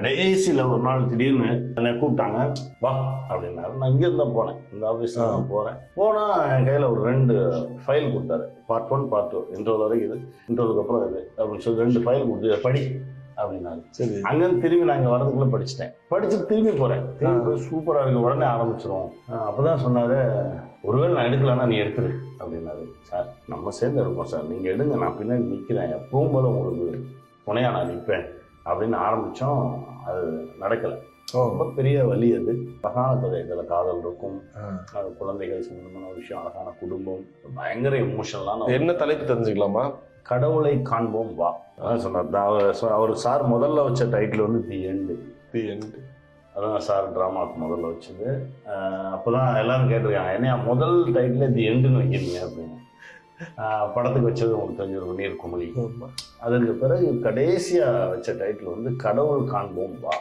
கடைசியில் ஒரு நாள் திடீர்னு என்னை கூப்பிட்டாங்க, வா அப்படின்னாரு. நான் இங்கேருந்து தான் போனேன், இந்த ஆஃபீஸில் தான் போகிறேன். போனால் என் கையில் ஒரு 2 ஃபைல் கொடுத்தாரு. பார்ட் 1 பார்ட் 2 இன்ட்ரோல் வரைக்கும் இது, இன்ட்ரோலுக்கு அப்புறம் இது அப்படின்னு சொல்லி 2 ஃபைல் கொடுத்து படி அப்படின்னாரு. சரி, அங்கேருந்து திரும்பி நான் இங்கே வரதுக்குள்ளே படிச்சுட்டேன். படிச்சுட்டு திரும்பி போகிறேன். திரும்பி போய் சூப்பராக இருக்குது, உடனே ஆரம்பிச்சிடும். அப்போ தான் சொன்னார், ஒருவேளை நான் எடுக்கலான்னா நீ எடுத்துரு அப்படின்னாரு. சார் நம்ம சேர்ந்து எடுப்போம் சார், நீங்கள் எடுங்க, நான் பின்னாடி நிற்கிறேன், எப்பவும் போல உங்களுக்கு துணையாக நான் நிற்பேன் அப்படின்னு ஆரம்பித்தோம். அது நடக்கலை. ரொம்ப பெரிய வழி. அது அழகான கதை. இதில் காதல் இருக்கும், குழந்தைகள் சம்பந்தமான விஷயம், அழகான குடும்பம், பயங்கர எமோஷனலான. என்ன தலைப்பு தெரிஞ்சுக்கலாமா? கடவுளை காண்போம் வா. அதான் சொன்னார் அவர். சார் முதல்ல வச்ச டைட்டில் வந்து தி எண்டு. தி எண்டு அதான் சார் ட்ராமாவுக்கு முதல்ல வச்சது. அப்போ தான் எல்லோரும் கேட்டிருக்காங்க, என்னையா முதல் டைட்டில் தி எண்டுன்னு வைக்கிறீங்க அப்படின்னு. படத்துக்கு வச்சது உங்களுக்கு தெரிஞ்சிருக்கும், நீர் குமிழி. அதற்கு பிறகு கடைசியாக வச்ச டைட்டில் வந்து கடவுள் காண்போம் வா.